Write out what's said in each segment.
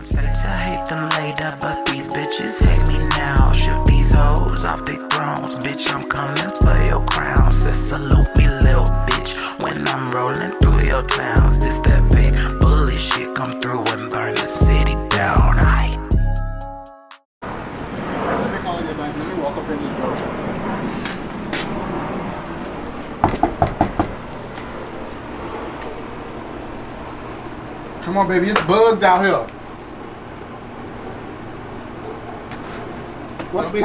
Some said to hate them later, but these bitches hate me now. Shoot these hoes off their thrones, bitch, I'm coming for your crown. Said salute me, little bitch, when I'm rolling through your towns. This that big bully shit, come through and burn the city down. Aye. Let me call you back. Let me walk up in this door. Come on, baby. It's bugs out here. What's tea?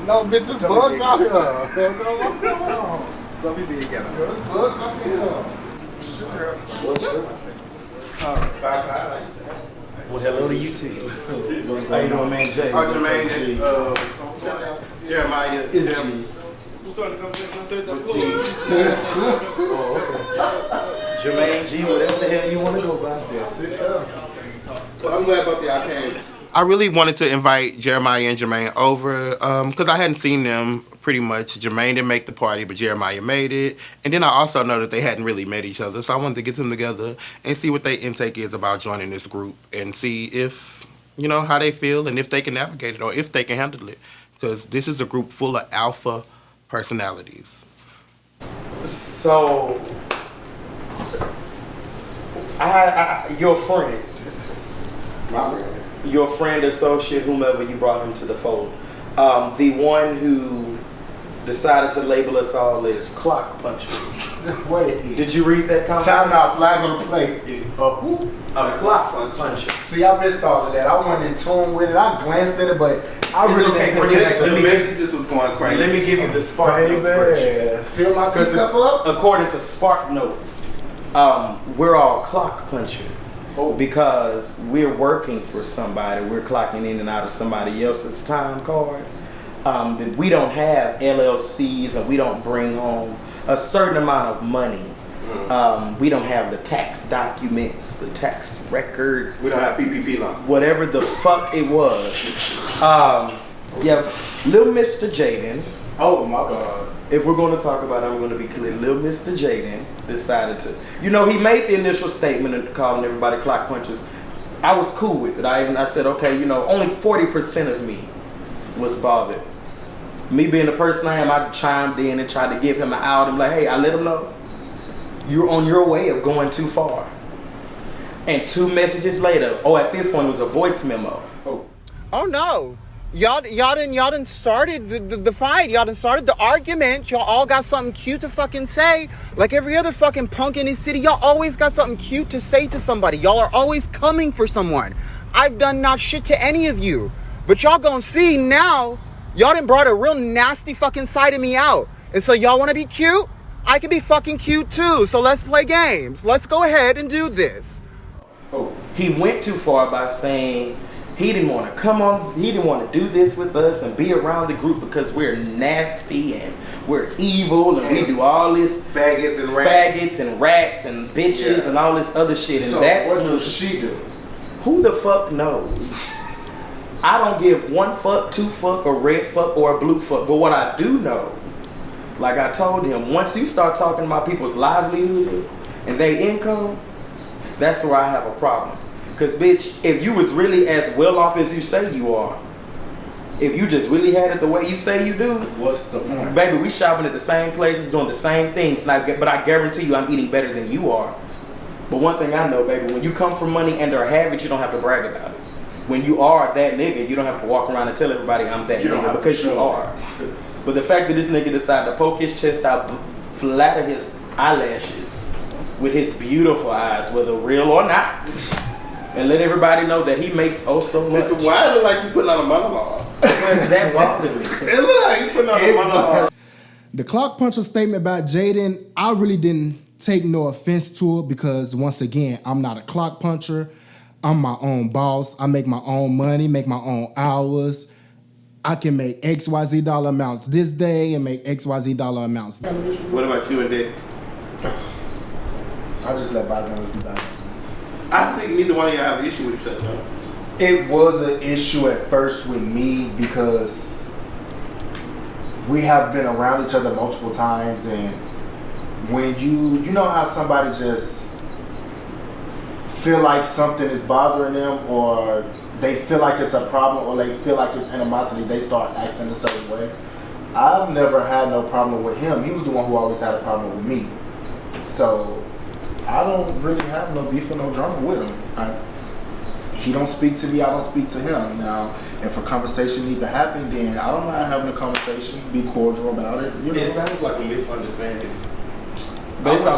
No, bitch, it's bugs out here. What's going on? Let me be again. There's bugs out here. Sure. Well, hello to you too. How you doing, man? Jay. Jermaine is, Jeremiah is him. Jermaine G, whatever the hell you want to go by. Well, I'm glad about that I came. I really wanted to invite Jeremiah and Jermaine over because I hadn't seen them pretty much. Jermaine didn't make the party, but Jeremiah made it. And then I also know that they hadn't really met each other. So I wanted to get them together and see what their intake is about joining this group and see if, you know, how they feel and if they can navigate it or if they can handle it. Because this is a group full of alpha personalities. So, your friend. My friend. Your friend, associate, whomever you brought him to the fold. The one who decided to label us all as clock punchers. Wait. Did you read that comment? Time out, flag on the plate. Who? A clock puncher. See, I missed all of that. I wasn't in tune with it. I glanced at it, but I It's really okay, didn't but pay attention. The messages was going crazy. Let me give you the Spark Notes version. Baby, fill my teacup up. According to Spark Notes, we're all clock punchers because we're working for somebody. We're clocking in and out of somebody else's time card. That we don't have LLCs and we don't bring home a certain amount of money. We don't have the tax documents, the tax records. We don't have PPP loans. Whatever the fuck it was. Yeah, little Mr. Jaden. Oh my God. If we're going to talk about it, I'm going to be clear. Little Mr. Jaden decided to, you know, he made the initial statement of calling everybody clock punchers. I was cool with it. I said, okay, you know, only 40% of me was bothered. Me being the person I am, I chimed in and tried to give him an out. I'm like, hey, I let him know you're on your way of going too far. And 2 messages later, at this point it was a voice memo. Oh no. Y'all done started the fight. Y'all done started the argument. Y'all all got something cute to fucking say. Like every other fucking punk in this city, y'all always got something cute to say to somebody. Y'all are always coming for someone. I've done not shit to any of you. But y'all gonna see now, y'all done brought a real nasty fucking side of me out. And so y'all wanna be cute? I can be fucking cute too. So let's play games. Let's go ahead and do this. He went too far by saying he didn't want to come on, he didn't want to do this with us and be around the group because we're nasty and we're evil and we do all this Faggots and rats and bitches and all this other shit. And So that's what does she do? who the fuck knows? I don't give 1 fuck, 2 fuck, a red fuck, or a blue fuck. But what I do know, like I told him, once you start talking about people's livelihood and their income, that's where I have a problem. Cause bitch, if you was really as well off as you say you are, if you just really had it the way you say you do, What's the point? baby, we shopping at the same places, doing the same things, but I guarantee you I'm eating better than you are. But one thing I know, baby, when you come from money and or have it, you don't have to brag about it. When you are that nigga, you don't have to walk around and tell everybody I'm that nigga because you are. But the fact that this nigga decided to poke his chest out, flatter his eyelashes with his beautiful eyes, whether real or not, and let everybody know that he makes so much. Why it look like you putting on a monologue? That bothered me. It look like you putting on a monologue. The clock puncher statement about Jayden, I really didn't take no offense to it because once again, I'm not a clock puncher. I'm my own boss. I make my own money, make my own hours. I can make XYZ dollar amounts this day and make XYZ dollar amounts. What about you and Dexx? I just let bygones be bygones. I don't think neither one of y'all have an issue with each other, though. It was an issue at first with me because we have been around each other multiple times, and when you know how somebody just feel like something is bothering them, or they feel like it's a problem, or they feel like it's animosity, they start acting a certain way. I've never had no problem with him. He was the one who always had a problem with me. So I don't really have no beef or no drama with him. He don't speak to me, I don't speak to him. Now, if a conversation need to happen, then I don't mind having a conversation, be cordial about it. You know? It sounds like a misunderstanding. I wouldn't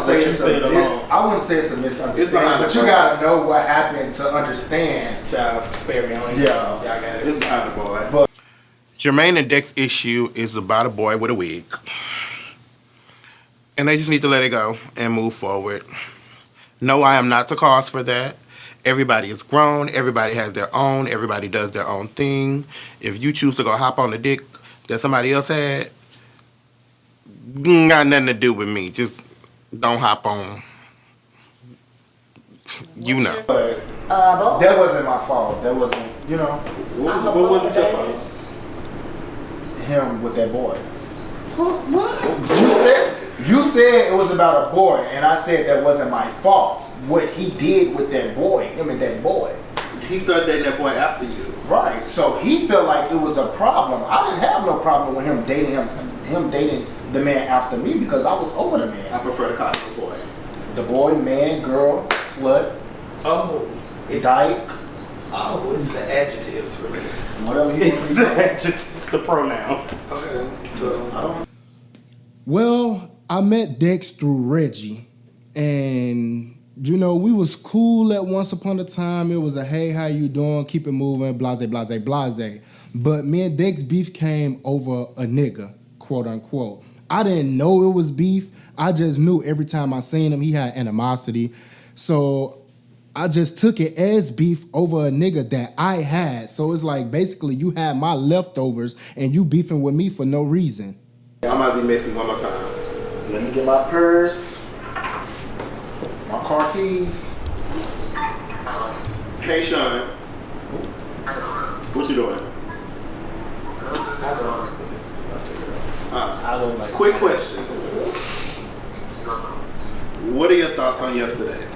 say it's a misunderstanding, but you gotta know what happened to understand. Child, spare me on it. Yeah. Y'all got it. It's behind the boy. But Jermaine and Dexx issue is about a boy with a wig. And they just need to let it go and move forward. No, I am not the cause for that. Everybody is grown. Everybody has their own. Everybody does their own thing. If you choose to go hop on the dick that somebody else had, got nothing to do with me. Just don't hop on. You know. But that wasn't my fault. That wasn't, you know. What was it your fault? Him with that boy. What? You said it was about a boy, and I said that wasn't my fault. What he did with that boy, him and that boy. He started dating that boy after you. Right. So he felt like it was a problem. I didn't have no problem with him dating the man after me because I was over the man. I prefer to call him a boy. The boy, man, girl, slut, Oh, it's dyke. Oh, it's the adjectives for me. Whatever he It's the adjectives. It's the pronoun. Okay. So, Well, I met Dexx through Reggie, and you know, we was cool at once upon a time. It was a hey, how you doing? Keep it moving, blase, blase, blase. But me and Dexx beef came over a nigga, quote unquote. I didn't know it was beef. I just knew every time I seen him, he had animosity. So I just took it as beef over a nigga that I had. So it's like basically you had my leftovers and you beefing with me for no reason. I might be missing one more time. Let me get my purse, my car keys. Hey, Shawn. What you doing? I don't think this is about to go. I don't like. Quick question. What are your thoughts on yesterday?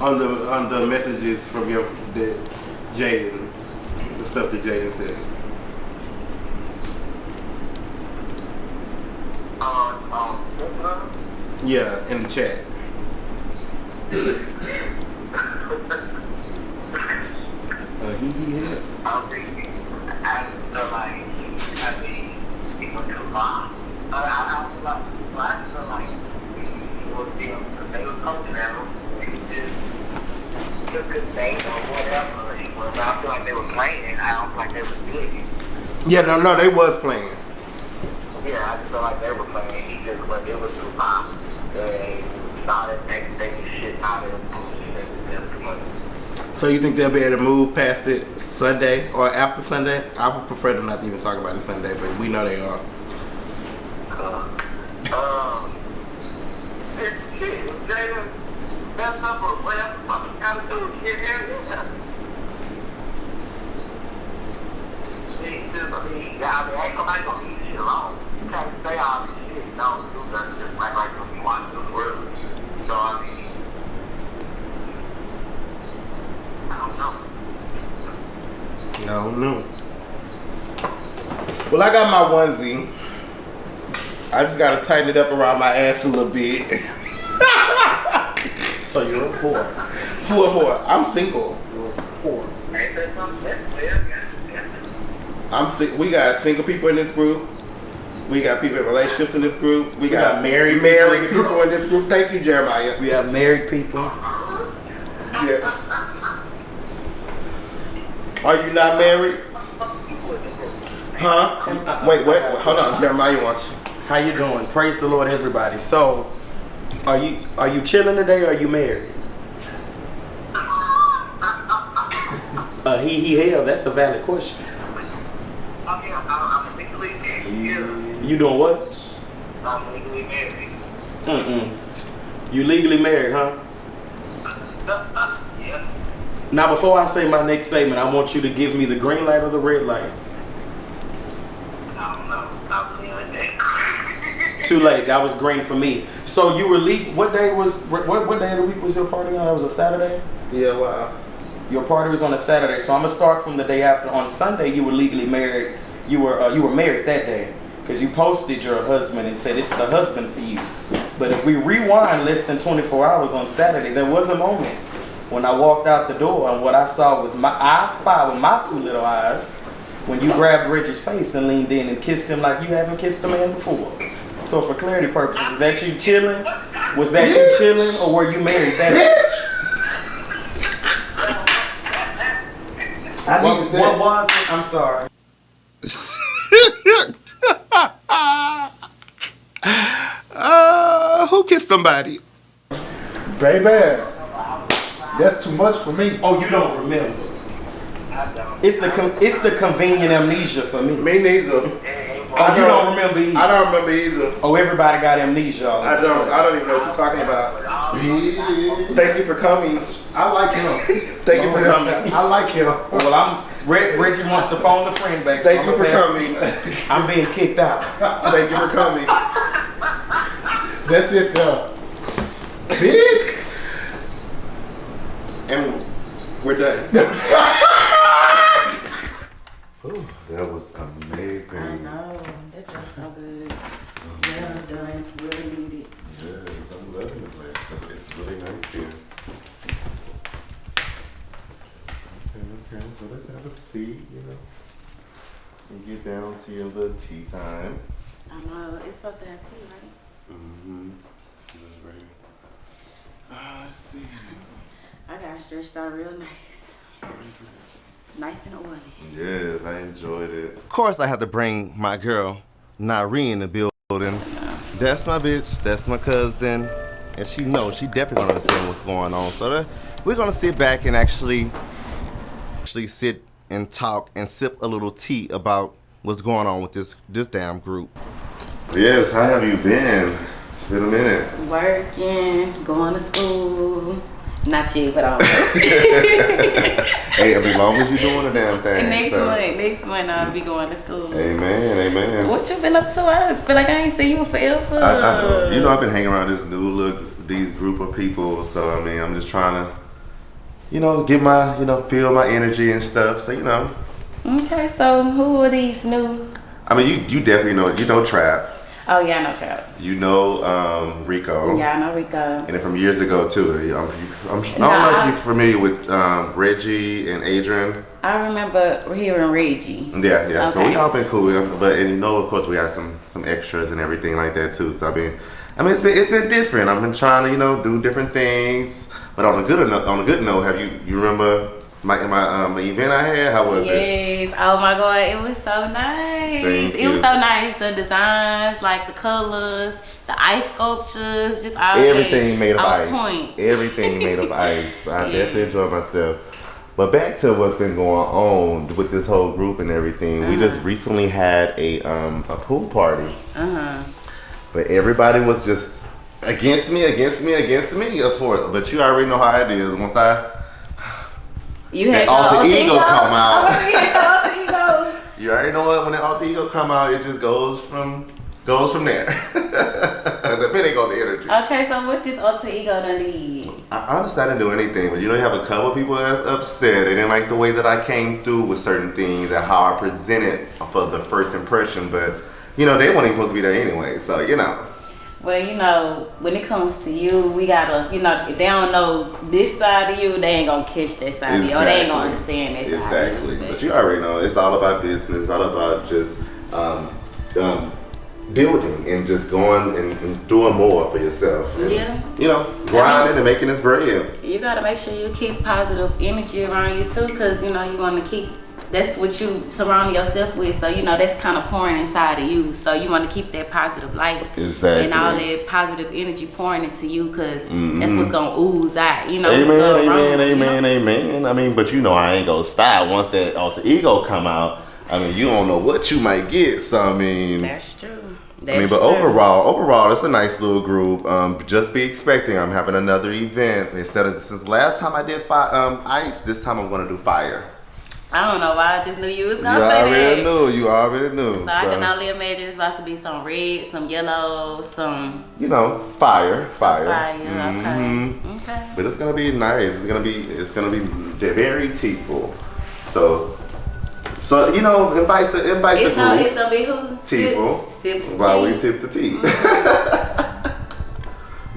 On the messages from Jaydyn, the stuff that Jaydyn said. Yeah, in the chat. He hit. I feel like it was too long. I feel like it was them. They were coaching them. They just took a thing or whatever. I feel like they were playing. I don't feel like they were good. Yeah, no, they was playing. Yeah, I just feel like they were playing. He just went, it was too long. They started taking shit out of them. So you think they'll be able to move past it Sunday or after Sunday? I would prefer them not to even talk about it Sunday, but we know they are. Shit, Jaidyns, that's not whatever the fuck you gotta do. Shit, yeah. Ain't nobody gonna leave shit alone. You can't say all this shit. Don't do nothing. Just like when you watch the world. So, I mean, I don't know. No. Well, I got my onesie. I just gotta tighten it up around my ass a little bit. So you're a whore. Who a whore? I'm single. You're a whore. Ain't that something? We got single people in this group. We got people in relationships in this group. We got married people in this group. Thank you, Jeremiah. We have married people. Yeah. Are you not married? Huh? Wait, hold on, Jeremiah wants you. How you doing? Praise the Lord, everybody. So, are you chilling today or are you married? He hell. That's a valid question. I'm legally married. You doing what? I'm legally married. You legally married, huh? Yeah. Now, before I say my next statement, I want you to give me the green light or the red light. I don't know. I'm feeling that. Too late. That was green for me. So you were what day of the week was your party on? That was a Saturday? Yeah, wow. Your party was on a Saturday. So I'm gonna start from the day after. On Sunday, you were legally married. You were married that day because you posted your husband and said it's the husband for you. But if we rewind less than 24 hours on Saturday, there was a moment when I walked out the door and what I saw with I spied with my 2 little eyes when you grabbed Reggie's face and leaned in and kissed him like you haven't kissed a man before. So for clarity purposes, is that you chilling? Was that you chilling or were you married that day? What was it? I'm sorry. Who kissed somebody? Baby, that's too much for me. Oh, you don't remember. It's the convenient amnesia for me. Me neither. Oh, you don't remember either. I don't remember either. Oh, everybody got amnesia. I don't even know what you're talking about. Thank you for coming. I like him. Thank you for coming. I like him. Well, Reggie wants to phone the friend back. Thank you for coming. I'm being kicked out. Thank you for coming. That's it though. Bitch. And we're done. Ooh, that was amazing. I know. That felt so good. Well done. Really needed. Yes, I'm loving the place. It's really nice here. Okay. So let's have a seat, and get down to your little tea time. I know. It's supposed to have tea, right? Mm-hmm. That's right. Let's see. I got stretched out real nice. Nice and oily. Yes, I enjoyed it. Of course, I have to bring my girl, Nari, in the building. That's my bitch. That's my cousin. And she knows. She definitely gonna understand what's going on. So we're gonna sit back and actually sit and talk and sip a little tea about what's going on with this damn group. Yes, how have you been? It's been a minute. Working, going to school. Not yet, but almost. Hey, as long as you're doing the damn thing. Next month I'll be going to school. Amen. What you been up to? I feel like I ain't seen you forever. I know. I've been hanging around this new look, these group of people. So I'm just trying to, get my, feel my energy and stuff. So Okay, so who are these new? You definitely know Trap. Oh yeah, I know Trap. Rico. Yeah, I know Rico. And then from years ago too. I don't know if you're familiar with Reggie and Adrian. I remember hearing Reggie. Yeah. Okay. So we all been cool. But of course we got some extras and everything like that too. So it's been different. I've been trying to do different things. But on a good note, have you remember my event I had? How was it? Yes. Oh my God, it was so nice. It was so nice. The designs, like the colors, the ice sculptures, just all everything made of ice. Point. Everything made of ice. I definitely enjoyed myself. But back to what's been going on with this whole group and everything. We just recently had a pool party. But everybody was just against me, of course. But you already know how it is. Once You had alter ego come out. Alter ego. You already know what when the alter ego come out, it just goes from there. Depending on the energy. Okay, so what this alter ego done did? I honestly didn't do anything, but you have a couple of people that's upset. They didn't like the way that I came through with certain things and how I presented for the first impression. But they weren't even supposed to be there anyway. So Well, when it comes to you, we gotta, if they don't know this side of you, they ain't gonna catch that side of you, or they ain't gonna understand that side of you. Exactly. But you already know, it's all about business, it's all about just building and just going and doing more for yourself. And, grinding and making this bread. You gotta make sure you keep positive energy around you too, because, you wanna keep, that's what you surround yourself with, so that's kind of pouring inside of you, so you want to keep that positive light. Exactly. And all that positive energy pouring into you, because that's what's gonna ooze out. Amen. But I ain't gonna stop once that alter ego come out. You don't know what you might get. So that's true. But overall, it's a nice little group. Just be expecting. I'm having another event since last time I did ice. This time I'm gonna do fire. I don't know why. I just knew you was gonna You say already that. knew. You already knew. So I can only imagine it's about to be some red, some yellow, some. You know, fire. Fire. Mhm. Okay. But it's gonna be nice. It's gonna be very tearful. So you know, invite the group. It's gonna be who? Tearful. Sips While tea. we tip the tea.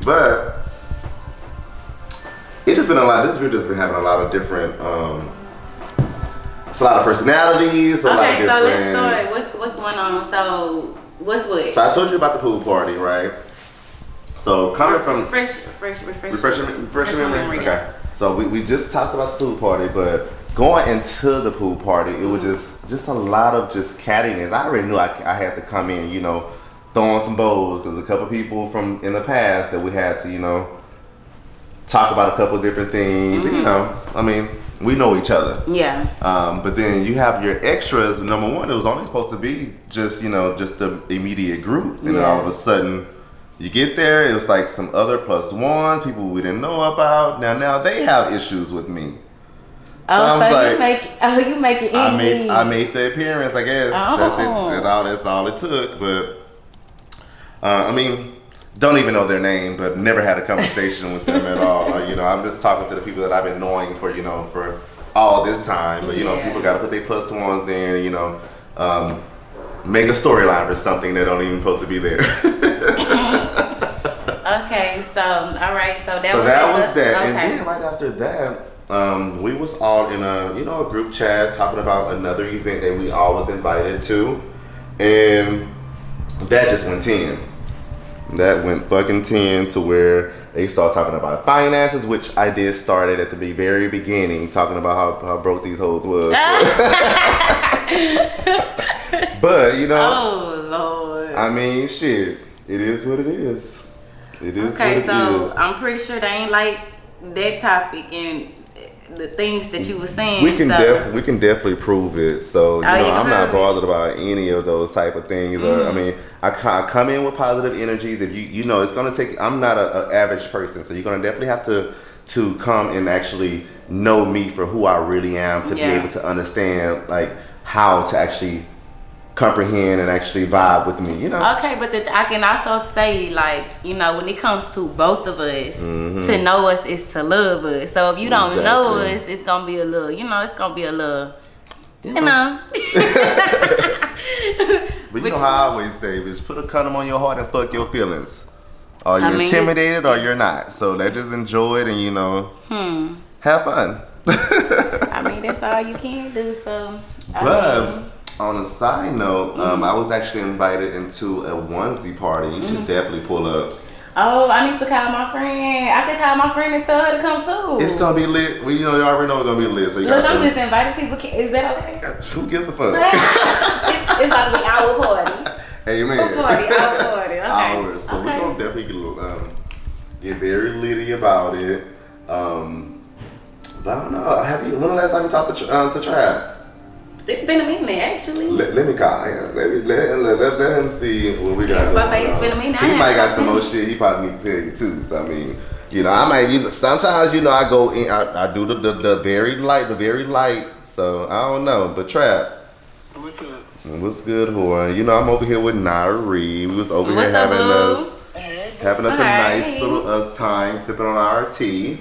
But it's just been a lot. This group has been having a lot of different. It's a lot of personalities. A lot of Okay, different. so let's start. What's going on? So what's what? So I told you about the pool party, right? So coming from refresh your memory. Okay. So we just talked about the pool party, but going into the pool party, it was just a lot of just cattiness. I already knew I had to come in, you know, throwing some bowls because a couple people from in the past that we had to, you know, talk about a couple different things. You know, I mean, we know each other. Yeah. But then you have your extras. Number one, it was only supposed to be just, you know, just the immediate group, and then all of a sudden. You get there, it was like some other +1 people we didn't know about. Now they have issues with me. So Oh, I was like, you make it easy. I made the appearance, I guess. That's all it took. But I mean, don't even know their name, but never had a conversation with them at all. You know, I'm just talking to the people that I've been knowing for, you know, for all this time. But you know, people got to put their +1s in. You know, make a storyline for something that don't even supposed to be there. Okay, so all right, so that was that. Okay. And then right after that, we was all in a group chat talking about another event that we all was invited to, and that just went 10. That went fucking 10 to where they start talking about finances, which I did started at the very beginning, talking about how broke these hoes was. But you know, oh Lord. I mean, shit, it is what it is. It is okay, what it so is. I'm pretty sure they ain't like that topic and the things that you were saying. We can definitely prove it. So you know, I'm not bothered about any of those type of things. Or, I mean, I come in with positive energy. That you know, it's gonna take. I'm not an average person, so you're gonna definitely have to come and actually know me for who I really am to be able to understand like how to actually comprehend and actually vibe with me, you know. Okay, but I can also say, like, you know, when it comes to both of us, to know us is to love us. So if you don't know us, it's gonna be a little, you know, you know. But you know how I always say, bitch, put a condom on your heart and fuck your feelings. Are you intimidated or you're not? So let's just enjoy it and, you know, have fun. I mean, that's all you can do, so. But on a side note, I was actually invited into a onesie party. You should definitely pull up. Oh, I need to call my friend. I can call my friend and tell her to come too. It's gonna be lit. Well, you know, you already know it's gonna be lit. So look, I'm just inviting people. Is that okay? Who gives a fuck? It's about to be our party. Amen. Our party. Okay. Ours. So we're gonna definitely get very litty about it. But I don't know. When the last time you talked to Trav? It's been a minute, actually. Let me call him. Let him see what we got going on. It's been a minute. He might got some more shit he probably need to tell you too. So I mean, you know, I might. You know, sometimes you know I go in. I do the very light. So I don't know. But Trap. What's up? What's good, whore? You know I'm over here with Nari. We was over here having us a nice little time sipping on our tea.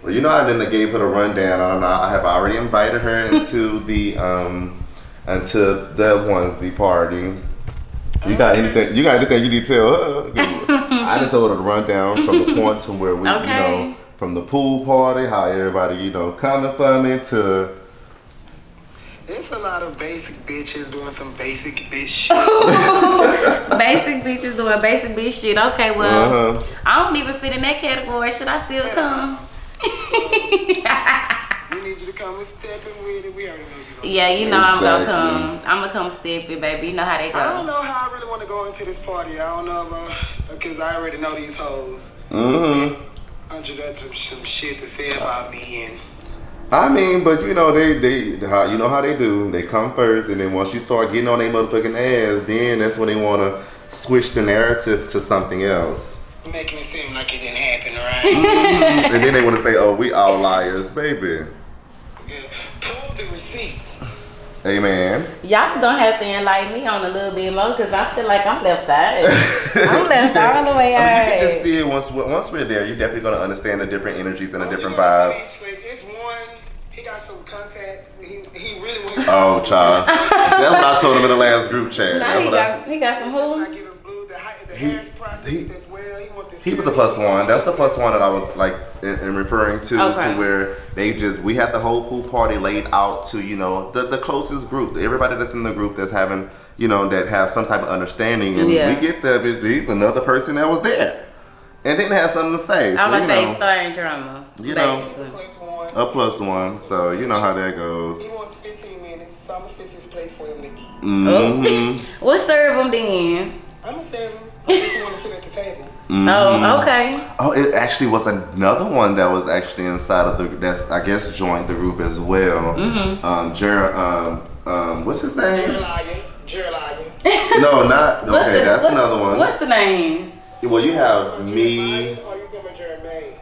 Well, you know, I didn't gave her the rundown. I have already invited her into the onesie party. You got anything? You got anything you need to tell her? I done told her the rundown from the point to where we, you know, from the pool party, how everybody, you know, coming for me to. It's a lot of basic bitches doing some basic bitch shit. Basic bitches doing basic bitch shit. Okay, well, I don't even fit in that category. Should I still come? We need you to come and step in with it. We already know you gonna. Yeah, you know I'm gonna come. I'm gonna come step it, baby. You know how they go. I don't know how I really want to go into this party. I don't know because I already know these hoes. Andre got some shit to say about me and. I mean, but you know you know how they do. They come first, and then once you start getting on their motherfucking ass, then that's when they want to switch the narrative to something else. Making it seem like it didn't happen, right? And then they want to say, "Oh, we all liars, baby." Yeah. Pull the receipts. Amen. Y'all gonna have to enlighten me on a little bit more because I feel like I'm left out. I'm left all the way out. I mean, you can just see it once we're there. You're definitely gonna understand the different energies and the different vibes. It's one. He got some contacts. He really wants. Oh, child. That's what I told him in the last group chat. Nah, he got some who? He was the plus one. That's the plus one that I was like in referring to where we had the whole pool party laid out to, you know, the closest group, everybody that's in the group that's having, you know, that have some type of understanding, and we get that he's another person that was there and didn't have something to say. I'm gonna say starting drama. You know, a plus one, so you know how that goes. He wants 15 minutes, so I'm gonna fix his plate for him to eat. Mm-hmm. We'll serve him then. I'm gonna serve him. I just want to sit at the table. Mm-hmm. Oh, okay. Oh, it actually was another one that was actually inside of the that's I guess joined the group as well. What's his name? Jeremiah. No, not okay. That's another one. What's the name? Well, you have me. Or you talking about Jeremiah?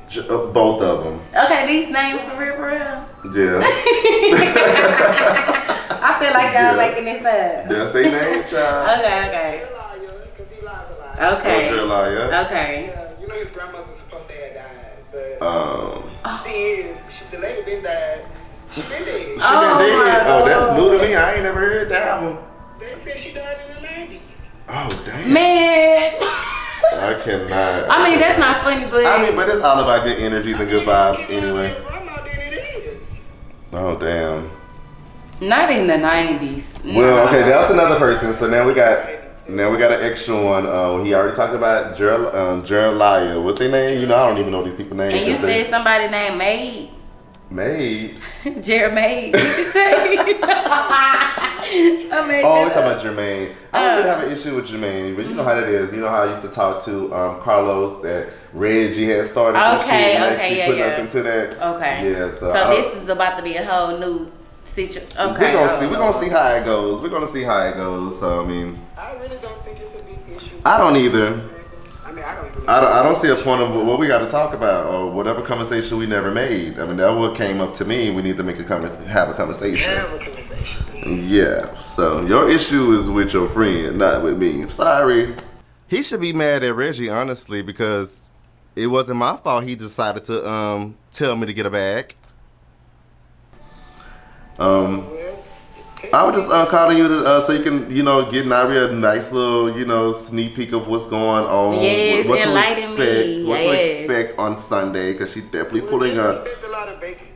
Both of them. Okay, these names for real, for real. Yeah. I feel like y'all making this up. That's their name, child. Okay. Because he lies a lot. Okay. Okay. Yeah, you know his grandmother's supposed to have died, but the thing is, the lady been died. She been dead. She been dead. Oh, that's new to me. I ain't never heard that one. They said she died in the 90s. Oh, damn. Man. I cannot. I mean, that's not funny, but but it's all about good energies and good vibes anyway. Grandma did it is. Oh, damn. not in the 90s. Well, okay, that's another person. So now we got an extra one. He already talked about Jeremiah. What's their name? You know, I don't even know these people's names. And you said somebody named Maid. Maid. Jermaine. What you say? We're talking about Jermaine. I don't really have an issue with Jermaine, but you know how that is. You know how I used to talk to Carlos that Reggie had started some shit and actually putting us into that. Okay. Yeah. So this is about to be a whole new situation. Okay. We're gonna see how it goes. So I mean, I really don't think it's a big issue. I don't either. I mean, I don't even. I don't see a point of what we got to talk about or whatever conversation we never made. I mean, that what came up to me. We need to make have a conversation. Have a conversation. Yeah. So your issue is with your friend, not with me. Sorry. He should be mad at Reggie, honestly, because it wasn't my fault. He decided to tell me to get a bag. I was just calling you to, so you can, get Naria a nice little, sneak peek of what's going on. Yes, what enlighten me. What to expect on Sunday, because she's definitely pulling up. There's a lot of basic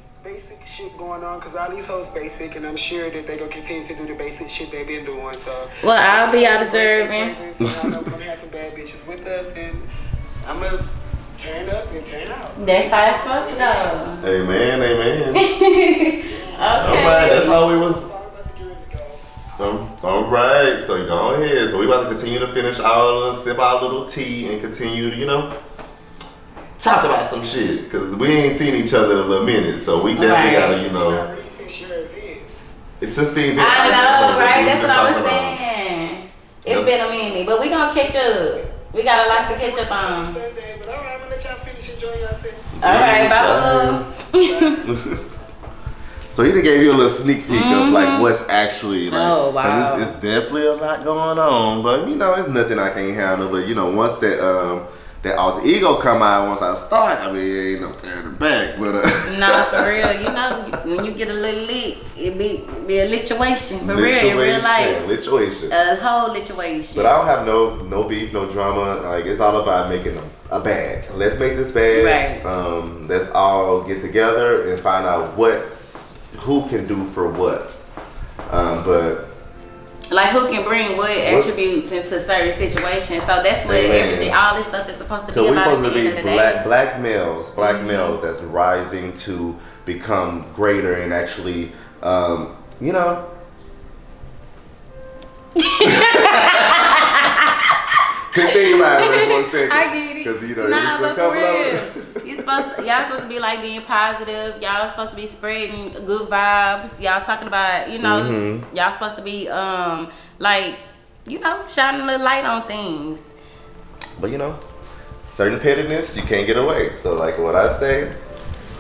shit going on, because all these hoes basic, and I'm sure that they're going to continue to do the basic shit they've been doing, so. Well, I'll be observing. So I know we're going to have some bad bitches with us, and I'm going to turn up and turn out. That's how it's supposed to go. Amen. Okay. All right, that's how we was. All right, so go ahead. So we about to continue to finish sip our little tea and continue to, talk about some shit. Because we ain't seen each other in a little minute. So we definitely gotta, It's since the event. I know, right? That's what I was saying. It's been a minute, but we gonna catch up. We got a lot to catch up on. But all right, I'm gonna let y'all finish enjoying yourself. All right, bye. So he done gave you a little sneak peek of like what's actually like. Oh wow! 'Cause it's definitely a lot going on, but it's nothing I can't handle. But once that alter ego come out, once I start, ain't no turning back. But nah, for real, when you get a little lit, it be a lituation for real in real life. Lituation. A whole lituation. But I don't have no beef, no drama. Like it's all about making a bag. Let's make this bag. Right. Let's all get together and find out who can do for what. But like who can bring what attributes into certain situations. So that's what everything, all this stuff is supposed to be about at the end of the day. Black males that's rising to become greater and actually, Continue about it for a second. I get it. Because nah, but for real, y'all supposed to be like being positive. Y'all supposed to be spreading good vibes. Y'all talking about, y'all supposed to be shining a little light on things. But certain pettiness you can't get away. So like what I say,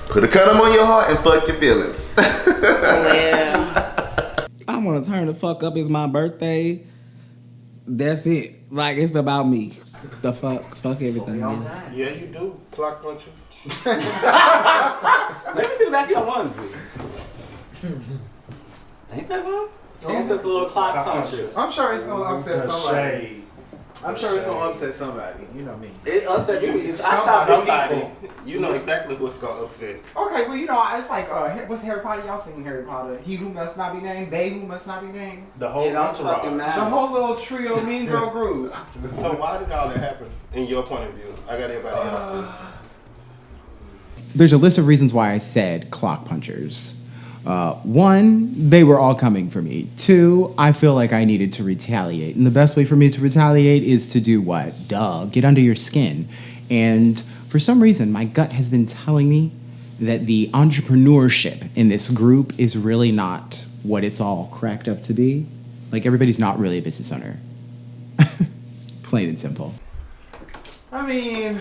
put a condom on your heart and fuck your feelings. Well, I want to turn the fuck up. It's my birthday. That's it. Like, it's about me. The fuck everything else. Yeah, you do. Clock punches. Let me see the back of your onesie. Ain't that something? Ain't this little clock puncher? I'm sure it's gonna upset somebody. I'm sure it's gonna upset somebody. You know me. It upset you. Somebody. You know exactly what's gonna upset. Okay, well, you know, it's like, what's Harry Potter? Y'all seen Harry Potter? He who must not be named, they who must not be named. The whole entourage. The whole little trio, Mean Girl group. So why did all that happen, in your point of view? I got everybody else. There's a list of reasons why I said clock punchers. One, they were all coming for me. Two, I feel like I needed to retaliate. And the best way for me to retaliate is to do what? Duh, get under your skin. And for some reason, my gut has been telling me that the entrepreneurship in this group is really not what it's all cracked up to be. Like, everybody's not really a business owner. Plain and simple. I mean,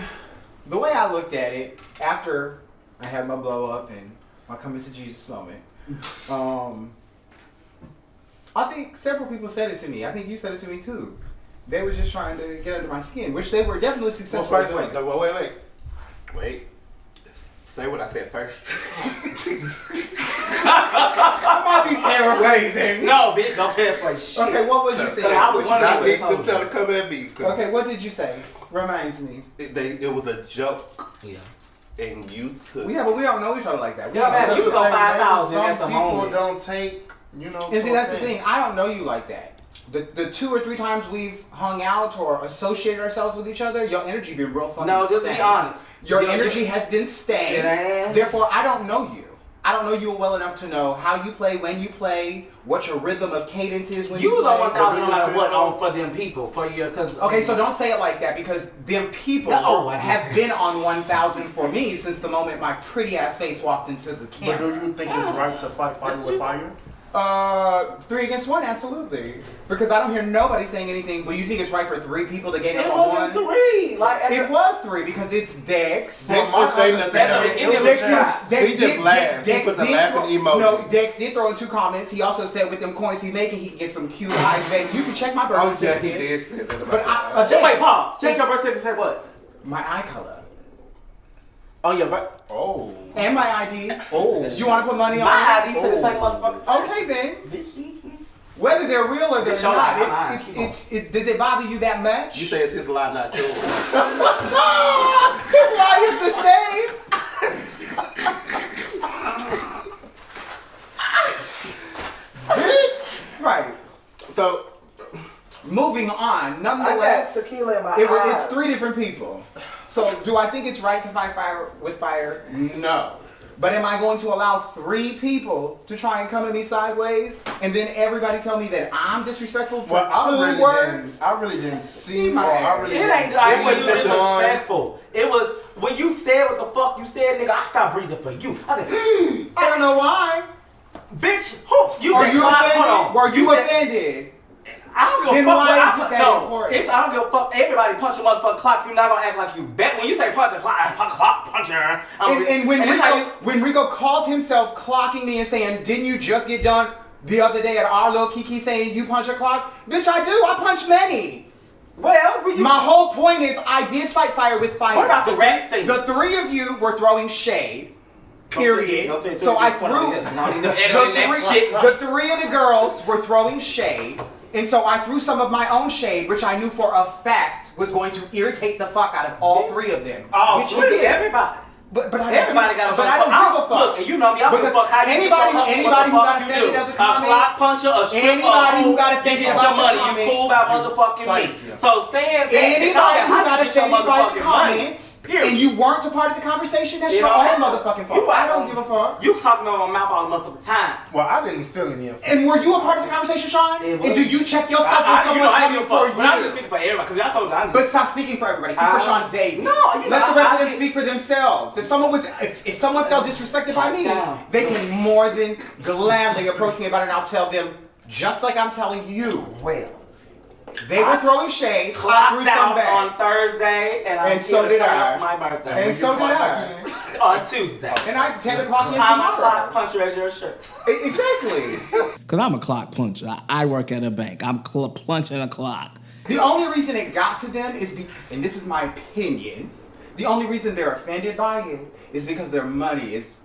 the way I looked at it, after I had my blow up and my coming to Jesus moment, I think several people said it to me. I think you said it to me too. They were just trying to get under my skin, which they were definitely successful. Well, wait. Say what I said first. I might be paraphrasing. No, bitch, don't paraphrase shit. Okay, what was you saying? I need them to come at me. Okay, what did you say? Reminds me. It was a joke. Yeah. And you took. Yeah, but we don't know each other like that. Yeah, man, you was on 5,000 Some at the people moment. don't take, And see, that's the thing. I don't know you like that. The 2 or 3 times we've hung out or associated ourselves with each other, your energy been real fucking No, just be stagnant. honest. Your energy has been stagnant. Yeah. Therefore, I don't know you. I don't know you well enough to know how you play, when you play, what your rhythm of cadence is when you was play. on 1,000 no matter what on for them people for your cause. Okay, so don't say it like that because them people have been on 1,000 for me since the moment my pretty ass face walked into the camera. But do you think it's right to fight fire with fire? 3 against 1, absolutely. Because I don't hear nobody saying anything. But you think it's right for 3 people to gain up on 1? It wasn't 3. Like it was 3 because it's Dexx. Well, my statement Dexx just laughed. He put the laughing emoji. No, Dexx did throw in 2 comments. He also said with them coins he's making, he can get some cute eyes, baby. You can check my birth certificate. Oh, yeah, he did say that. But wait, pause. Check your birth certificate. Say what? My eye color. Oh, your birth. Oh. And my ID. Oh. You want to put money on it? My ID said the same motherfucker. Okay then. Whether they're real or they're not, does it bother you that much? You say it's his lie, not yours. His lie is the same. Right. So, moving on. Nonetheless, I got tequila in my it's 3 different people. So, do I think it's right to fight fire with fire? No. But am I going to allow 3 people to try and come at me sideways and then everybody tell me that I'm disrespectful for 2 words? I really didn't see It ain't like you disrespectful. It was when you said what the fuck you said, nigga. I stopped breathing for you. I said, I don't know why. Bitch, who? You Are said you offended? hold on. Were you offended? I don't give a Then fuck. why is it that important? I don't give a fuck. Everybody punch a motherfucking clock. You're not gonna act like you bet. When you say punch a clock, clock puncher. And when Rico called himself clocking me and saying, didn't you just get done the other day at our little Kiki saying you punch a clock? Bitch, I do. I punch many. Well, my whole point is I did fight fire with fire. What about the rat thing? The 3 of you were throwing shade. Period. So I threw the 3 of the girls were throwing shade. And so I threw some of my own shade, which I knew for a fact was going to irritate the fuck out of all 3 of them. Oh, which you did. Everybody. But I everybody got a But I don't give a fuck. Look, and you know me, I don't give a fuck how you anybody who got offended of the comment, a clock puncher, a stripper, anybody who got offended get about your money, the comment, you cool about motherfucking me. So stand there. Anybody who got offended by the comment, period. And you weren't a part of the conversation, that's your own motherfucking fault. I don't give a fuck. You talking over my mouth all the motherfucking time. Well, I didn't feel any of it. And were you a part of the conversation, Shawn? And do you check yourself when someone's coming for you? But I'm just speaking for everybody, because I told you I knew. But stop speaking for everybody. Speak for Shawn Davis. No, let the rest of them speak for themselves. If someone felt disrespected by me, they can more than gladly approach me about it, and I'll tell them just like I'm telling you. Well, They were throwing shade. I threw Clocked some out back. on Thursday, and so did I. My birthday. And so did I. On Tuesday. And I 10 o'clock in I'm a tomorrow. clock puncher as your shirt. Exactly. Because I'm a clock puncher. I work at a bank. I'm punching a clock. The only reason it got to them is, and this is my opinion, the only reason they're offended by it is because their money is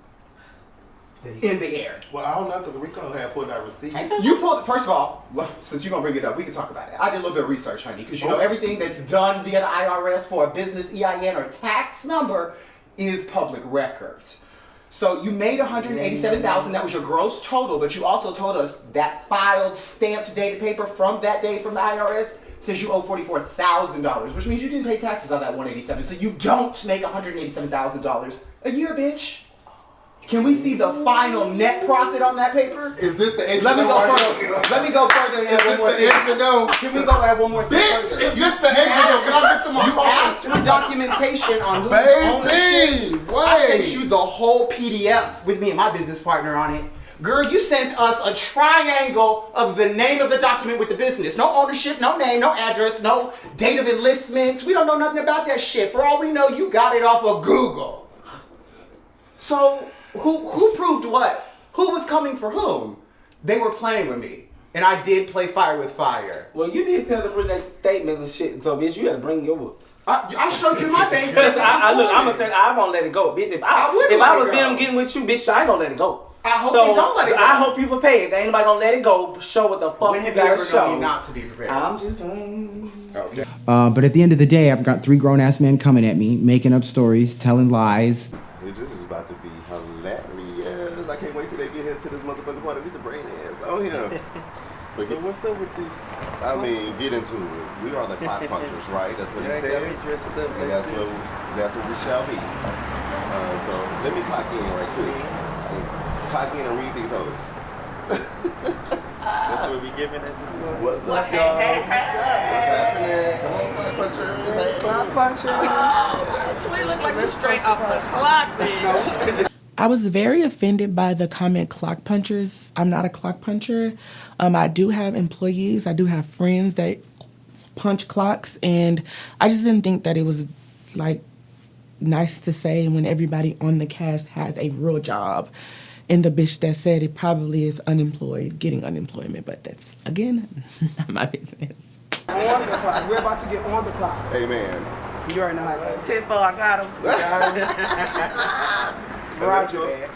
in the air. Well, I don't know because Rico had pulled out receipts. You pulled, first of all, since you're going to bring it up, we can talk about it. I did a little bit of research, honey, because you know everything that's done via the IRS for a business EIN or tax number is public record. So you made $187,000, that was your gross total, but you also told us that filed, stamped, dated paper from that day from the IRS says you owe $44,000, which means you didn't pay taxes on that $187,000, so you don't make $187,000 a year, bitch. Can we see the final net profit on that paper? Is this the Let me go further. Let me go further and add one more thing. Can we go add one more thing? Bitch, is this the exit? Can I get to my You asked for documentation on whose ownership. I sent you the whole PDF with me and my business partner on it. Girl, you sent us a triangle of the name of the document with the business. No ownership, no name, no address, no date of enlistment. We don't know nothing about that shit. For all we know, you got it off of Google. So, who proved what? Who was coming for whom? They were playing with me. And I did play fire with fire. Well, you did tell them to bring that statements and shit, so bitch, you had to bring your I showed you my bank statement. I'm gonna say I won't let it go, bitch. If I was them getting with you, bitch, I ain't gonna let it go. I hope they don't let it go. I hope you prepared. Ain't nobody gonna let it go. Show what the fuck When you have you gotta ever show. known me not to be prepared? I'm just saying. Okay. But at the end of the day, I've got 3 grown-ass men coming at me, making up stories, telling lies. This is about to be hilarious. I can't wait till they get here to this motherfucking party. Get the brain ass on him. But so what's up with this? I mean, get into it. We are the clock punchers, right? That's what he said. And that's what we shall be. So let me clock in right quick. Clock in and read these hoes. That's what we giving at this point. What's up, y'all? What's happening? Come on, clock punchers. Hey, clock punchers. We look like we're straight off the clock, bitch. I was very offended by the comment clock punchers. I'm not a clock puncher. I do have employees. I do have friends that punch clocks, and I just didn't think that it was like nice to say when everybody on the cast has a real job. And the bitch that said it probably is unemployed, getting unemployment, but that's, again, not my business. On the clock. We're about to get on the clock. Amen. You already know how it goes. 10-4, I got him. Roger that.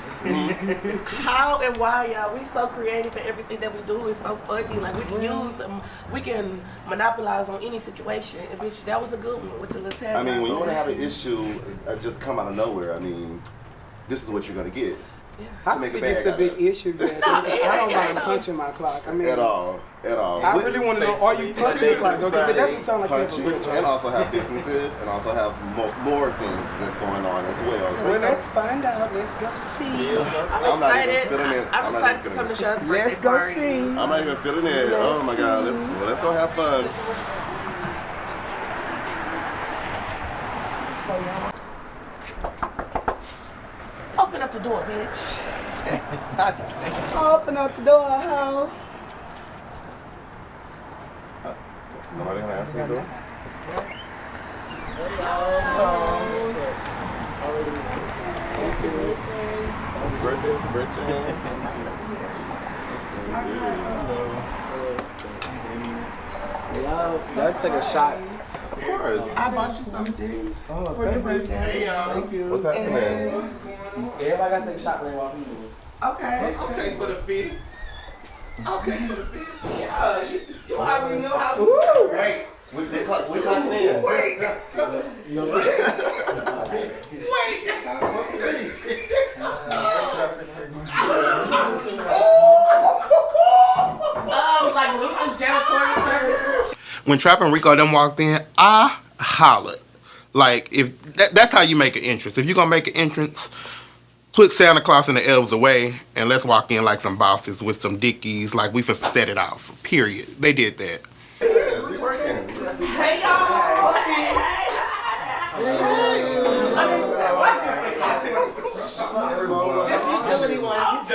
How and why, y'all? We so creative and everything that we do is so funny. Like, we can use them, we can monopolize on any situation. And bitch, that was a good one with the little tag. I mean, when you want to have an issue just come out of nowhere, I mean, this is what you're going to get. I think it's a big issue, guys. I don't mind punching my clock. I mean, at all. I really want to know, are you punching the clock? Because it doesn't sound like punching, you're a and also have businesses, and also have more things that's going on as well. Well, let's find out. Let's go see. I'm excited. I'm excited to come to Sean's birthday Let's go party. see. I'm not even feeling it. Oh my God. Let's go have fun. Open up the door, bitch. Open up the door, ho. Nobody gonna answer the door? Happy birthday. Y'all take a shot. Of course. I bought you something. Oh, for your birthday. Hey, y'all. Thank you. What's happening? Everybody gotta take a shot when they walk in. Okay. Okay for the fee. Okay for the fee. Yeah, you already know how to. Wait. We're clocking in. Wait. Like Lucas janitorial service. When Trap and Rico them walked in, I hollered. Like, if that's how you make an entrance. If you're gonna make an entrance, put Santa Claus and the elves away and let's walk in like some bosses with some dickies, like we finna set it off. Period. They did that. Hey y'all. Just utility ones.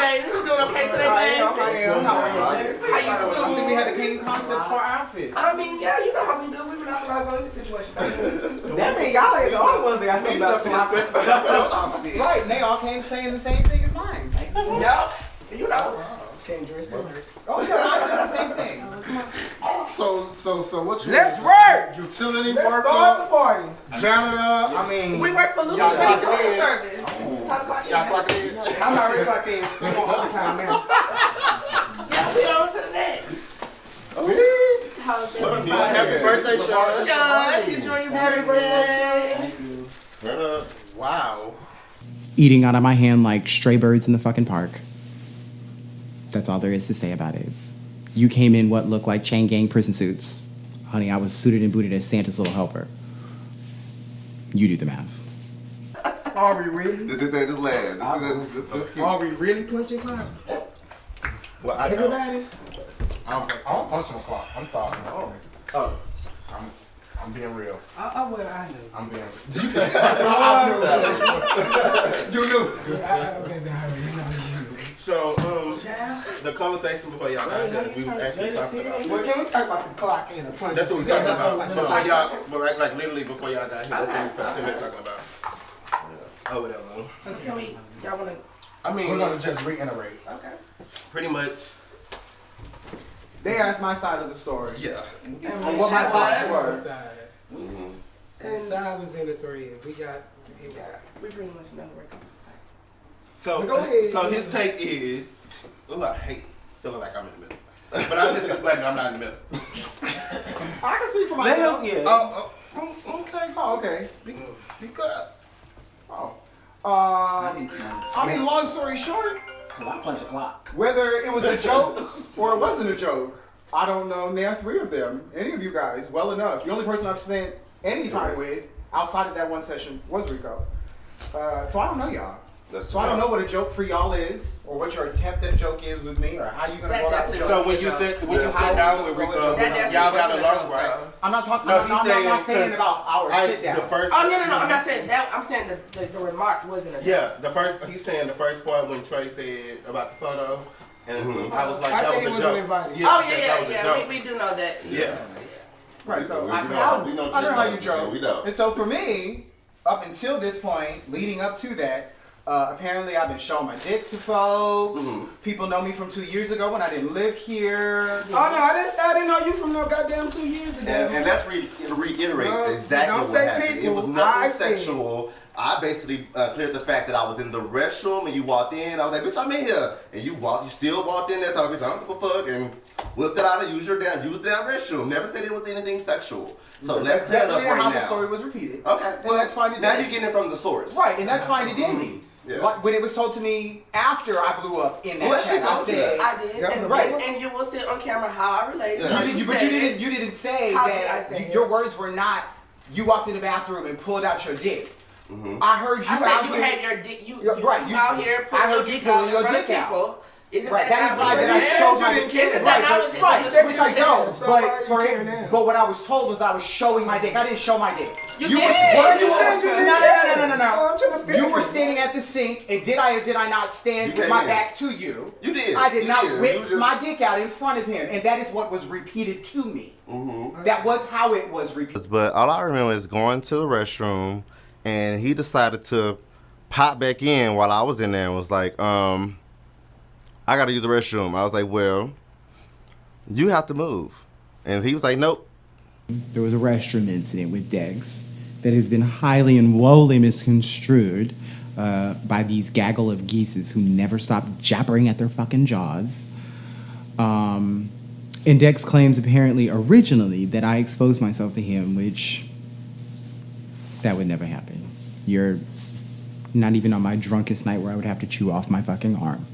baby? You doing okay today, baby? I am. How are you? How you doing? I see we had the King concept for our outfit. I mean, yeah, you know how we do. We monopolize on any situation. That mean y'all ain't the only ones that got something about the right, and they all came saying the same thing as mine. Yup. You know. Came dressed in her. Oh yeah, mine says the same thing. So what you? Let's work. Utility Let's worker, start the party. janitor. I mean, We work for Louis Y'all Vuitton clock in. service. y'all clock it in. I'm already clocked in. We're going overtime now. Yeah, we on to the next. Happy birthday, Shawn. John, enjoy your birthday. Turn up. Wow. Eating out of my hand like stray birds in the fucking park. That's all there is to say about it. You came in what looked like chain gang prison suits. Honey, I was suited and booted as Santa's little helper. You do the math. Are we really? This is just laugh. This is Are we really punching clocks? Well, Everybody? I don't punch on the clock. I'm sorry. I'm being real. Well, I know. I'm being real. You knew. So, the conversation before y'all got here, we was actually talking about. Well, can we talk about the clock and the punch? That's what we talking about. Before y'all, but like literally before y'all got here, that's what we specifically talking about. Oh, whatever. Can we, y'all wanna? I mean, We're gonna just reiterate. Okay. pretty much, They asked my side of the story. yeah. On what my thoughts were. And side was in the thread. We pretty much know right now. So, But go ahead. so his take is, oh, I hate feeling like I'm in the middle. But I'm just explaining I'm not in the middle. I can speak for myself. Okay. Oh, okay. Speak up. Oh. I mean, long story short, I punch a clock. whether it was a joke or it wasn't a joke, I don't know now 3 of them, any of you guys, well enough. The only person I've spent any time with outside of that one session was Rico. So I don't know y'all. So I don't know what a joke for y'all is, or what your attempt at a joke is with me, or how you gonna go about the joke. So when you sit down with Rico, y'all got along, right? I'm not talking. No, I'm not saying about our sit down. The first. Oh no, I'm not saying that. I'm saying the remark wasn't a joke. Yeah, the first. He's saying the first part when Trey said about the photo, and I was like, that was a joke. Yeah, Oh that was a yeah. joke. We do know that. Yeah. Right. So We I know how you joke. We know. And so for me, up until this point, leading up to that. Apparently, I've been showing my dick to folks. People know me from 2 years ago when I didn't live here. Oh no, I didn't know you from no goddamn 2 years ago. And let's reiterate exactly don't what say happened. people. It was nothing I said. sexual. I basically cleared the fact that I was in the restroom and you walked in. I was like, bitch, I'm in here. And you still walked in there talking, bitch, I don't give a fuck, and whipped it out and used the damn restroom. Never said it was anything sexual. So let's clear it up Definitely right how now. the story was repeated. Okay, And that's fine to now do. you're getting it from the source. Right, and that's fine to do. Yeah. But when it was told to me after I blew up in that Well, chat, she I told you said, I did. That was And, right. and you will see on camera how I related. Yeah. How but said you it. didn't say How did I that say it? your words were not. You walked in the bathroom and pulled out your dick. I heard you I said out you here. had your dick. You right, you out here I putting heard your you dick pulling out your in front of dick out. people. Isn't Right, that not implied that I what showed you my didn't dick. care? Right, That's not what you right, said. which I don't. So why are you But caring now? but what I was told was I was showing my dick. I didn't show my dick. You were did. what You said you didn't No. So I'm trying to figure You were it. standing at the sink, and did I or did I not stand You with came my in. back to you? You did. I did You not did. You whip just- my dick out in front of him, and that is what was repeated to me. That was how it was repeated. But all I remember is going to the restroom, and he decided to pop back in while I was in there and was like, I gotta use the restroom. I was like, well, you have to move. And he was like, nope. There was a restroom incident with Dexx that has been highly and woefully misconstrued by these gaggle of geeses who never stop jabbering at their fucking jaws. And Dexx claims apparently originally that I exposed myself to him, which that would never happen. You're not even on my drunkest night where I would have to chew off my fucking arm.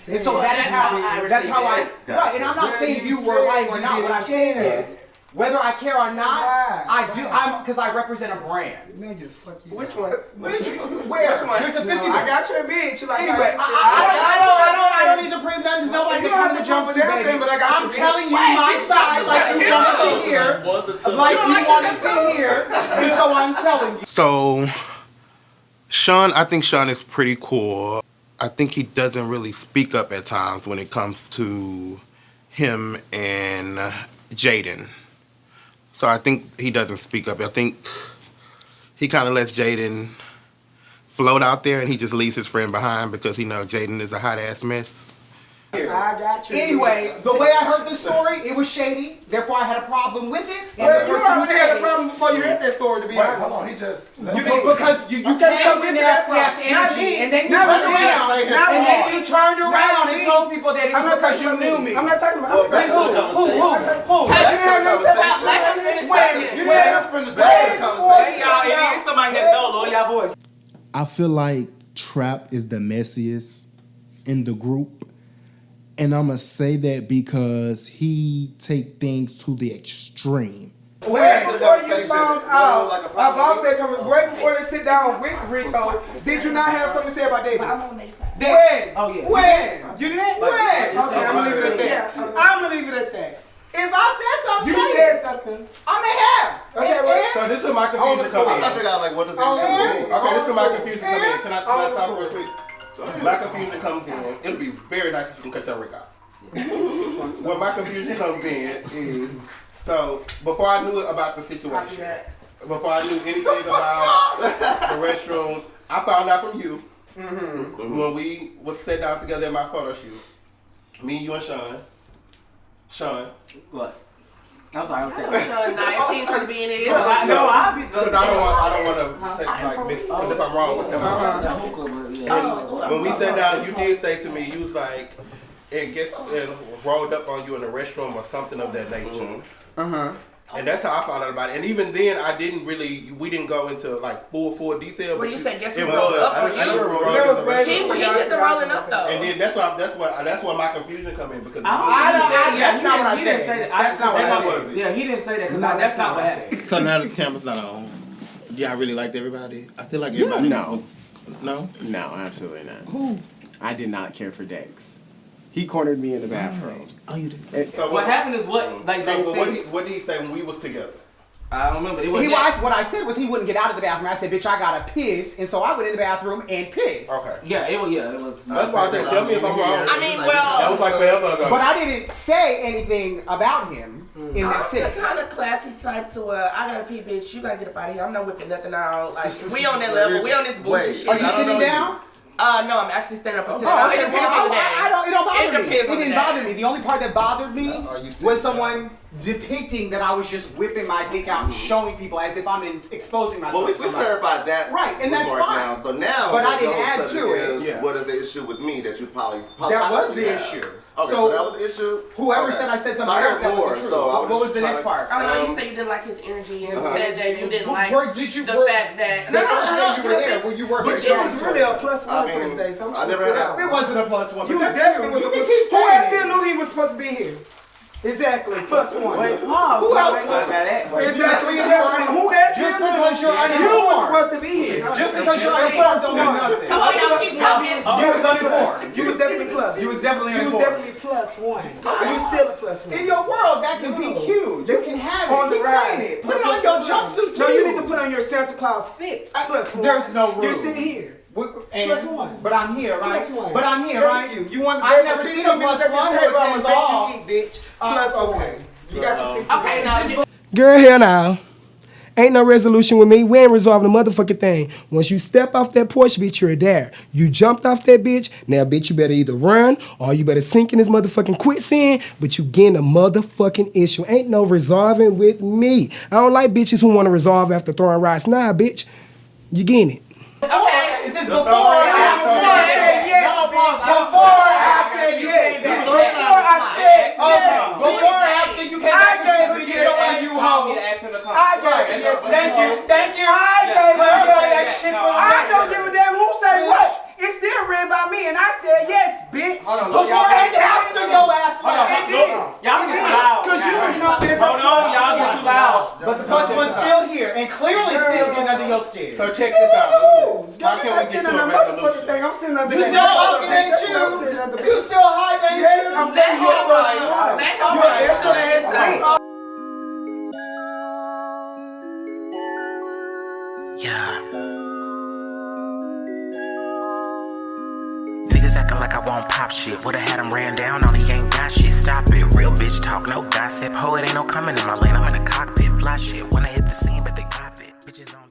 And so that's how I right. And I'm not saying you were lying or not. What I'm saying is, whether I care or not, I do. Because I represent a brand. No, you fuck you. Which one? Where? There's a 50. I got your bitch. Like Anyway, I don't need to prove nothing to nobody to You don't come have to to jump prove to, everything, baby. but I got I'm your telling you bitch. my side like you wanted to hear. Like you wanted to hear. And so I'm telling you. So, Shawn, I think Shawn is pretty cool. I think he doesn't really speak up at times when it comes to him and Jaidyn. So I think he doesn't speak up. I think he kind of lets Jaidyn float out there and he just leaves his friend behind because he knows Jaidyn is a hot ass mess. I got you. Anyway, the way I heard the story, it was shady. Therefore, I had a problem with it. Well, you already had a problem before you heard that story, to be honest. Hold on, he just... Because you came with nasty ass energy, and then you turned around, and then you turned around and told people that it was because you knew me. I'm not talking about Who? I feel like Trap is the messiest in the group. And I'm going to say that because he take things to the extreme. Way before you found out about that coming, way before they sit down with Rico, did you not have something to say about David? I'm on their side. When? Oh, yeah. When? You did? When? Okay, I'm gonna leave it at that. I'm gonna leave it at that. If I said something, you said something. I may have. Okay, well, So this is my confusion come in. I figure out like what the Okay, this is my confusion come in. Can I talk real quick? My confusion comes in. It'll be very nice if you can cut your rig off. What my confusion comes in is, so before I knew about the situation, before I knew anything about the restroom, I found out from you when we was sat down together in my photo shoot. Me, you, and Shawn. What? I'm sorry, I'm saying. He ain't trying to be in it. I'll be. Because I don't want to like miss. Because if I'm wrong, what's going on? When we sat down, you did say to me, you was like, it gets rolled up on you in the restroom or something of that nature. And that's how I found out about it. And even then, we didn't go into like full detail. Well, you said guess who it rolled up on you? He did the rolling up though. And then that's where my confusion come in because that's not what I said. That's not what I said. Yeah, he didn't say that because that's not what happened. So now the camera's not on. Yeah, I really liked everybody. I feel like everybody. No, absolutely not. Who? I did not care for Dexx. He cornered me in the bathroom. Oh, you did. So what happened is what like what did he say when we was together? I don't remember. What I said was he wouldn't get out of the bathroom. I said, "Bitch, I gotta piss," and so I went in the bathroom and pissed. Okay. Yeah, it was. That's why I said, tell me if I'm wrong. I mean, that was like forever ago. But I didn't say anything about him in that I'm the scene. kind of classy type to I gotta pee, bitch. You gotta get up out of here. I'm not whipping nothing out. Like we on that level. We on this bullshit shit. Are you sitting down? No, I'm actually standing up and sitting down. It depends on the day. It don't bother me. It didn't bother me. The only part that bothered me was someone depicting that I was just whipping my dick out and showing people as if I'm exposing myself. Well, we clarified that. Right, and that's fine. Now. So now, but I didn't add to it. What is the issue with me that you probably that was the issue. Okay, so that was the issue. Whoever said I said something else, that wasn't true. So what was the next part? I know you said you didn't like his energy and said that you didn't like the fact that the first day you were there, where you were. But it was really a plus one for this day. So I never had. It wasn't a plus one. You definitely was a plus one. Who else here knew he was supposed to be here? Exactly, plus one. Wait, who else? Exactly, who else? Just because you're uninformed. You were supposed to be here. Just because you're uninformed don't mean nothing. You was uninformed. You was definitely plus. You was definitely uninformed. You was definitely plus one. You still a plus one. In your world, that can be cute. You can have it. Keep saying it. Put it on your jumpsuit too. No, you need to put on your Santa Claus fit. Plus one. There's no room. You're still here. Plus one. But I'm here, right? Plus one. But I'm here, right? You want to I've never seen a plus one who attends all. Bitch. Plus one. You got your fix. Okay, now. Girl, hell now. Ain't no resolution with me. We ain't resolving the motherfucking thing. Once you step off that porch, bitch, you're there. You jumped off that bitch. Now, bitch, you better either run or you better sink in this motherfucking quicksand, but you getting a motherfucking issue. Ain't no resolving with me. I don't like bitches who want to resolve after throwing rocks. Nah, bitch, you getting it. Okay, is this before or after? Before I said yes. Before I said yes. Before or after you came back to get your ass you home. I gave it. Thank you. I gave Clarify that shit for the I don't give a damn who say what. It's still read by me, and I said yes, bitch. Before and after your ass left. It did. Y'all get too loud. Because you was not this. Hold on, y'all get too loud. But the plus one's still here, and clearly still getting under your skin. So check this out. How can we get to a resolution? I'm sitting under You still talking, ain't you? You still hype, ain't you? Yes, I'm telling you. You're still ass. Yeah. won't pop shit. Would've had him ran down on he ain't got shit. Stop it, real bitch talk, no gossip. Ho, it ain't no coming in my lane. I'm in the cockpit, fly shit. When I hit the scene, but they cop it. Bitches on